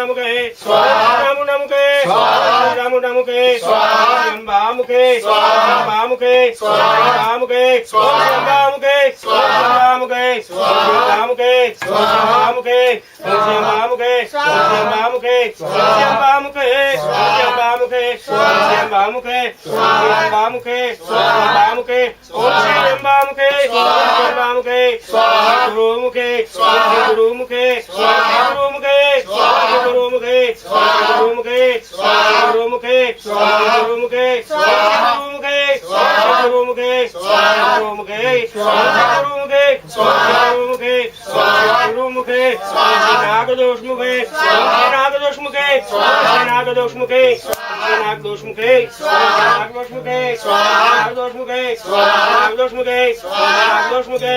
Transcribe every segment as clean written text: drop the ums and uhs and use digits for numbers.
मुखे रामु नमुखे रामु नमुखे बामुखे बामुखे बामुखे बामुखे बामुखे बामुखे बामुखे बामुखे बामुखे बामुखे बामुखे बामुखे बामुखे बामुखे बामुखे बामुखे गुरुमुखे गुरुमुखे गुरुमुखे गुरुमुखे गुरुमुखे गुरुमुखे गुरुमुखे गुरुमुखे गुरुमुखे गुरुमुखे गुरुमुखे गुरुमुखे गुरुमुखे नागदोषमुखे नागदोषमुखे नागदोषमुखे नागदोषमुखे नागदोषमुखे नागदोषमुखे नागदोषमुखे नागदोषमुखे नागदोषमुखे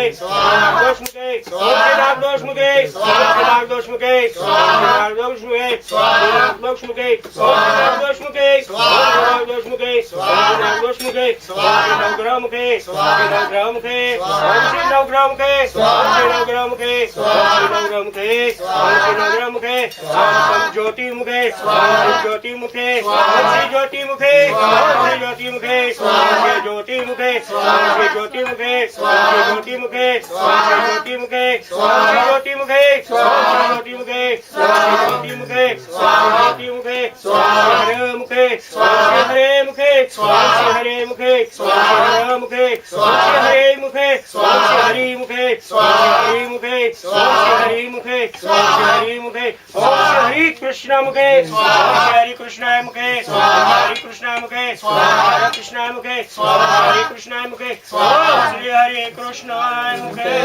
नागदोषमुखे नागदोषमुखे नागदोषमुखे नागदोषमुखे नागदोषमुखे नागदोषमुखे नागदोषमुखे नवग्रहमुखे नवग्रहमुखे नवग्रहमुखे नवग्रहमुखे नवग्रहमुखे नवग्रहमुखे ज्योतिमुखे ज्योतिमुखे ज्योतिमुखे ज्योतिमुखे ज्योतिमुखे ज्योतिमुखे ज्योतिमुखे ज्योतिमुखे ज्योतिमुखे ज्योतिमुखे ज्योतिमुखे ज्योतिमुखे हरे मुखे हरे मुखे हरे मुखे हरे मुखे हरे मुखे हरि मुखे हरि मुखे हरि मुखे हरि मुखे हरि कृष्ण मुखे हरि कृष्ण मुखे हरि कृष्ण मुखे हरे कृष्ण मुखे हरे कृष्ण मुखे श्री हरे कृष्ण मुखे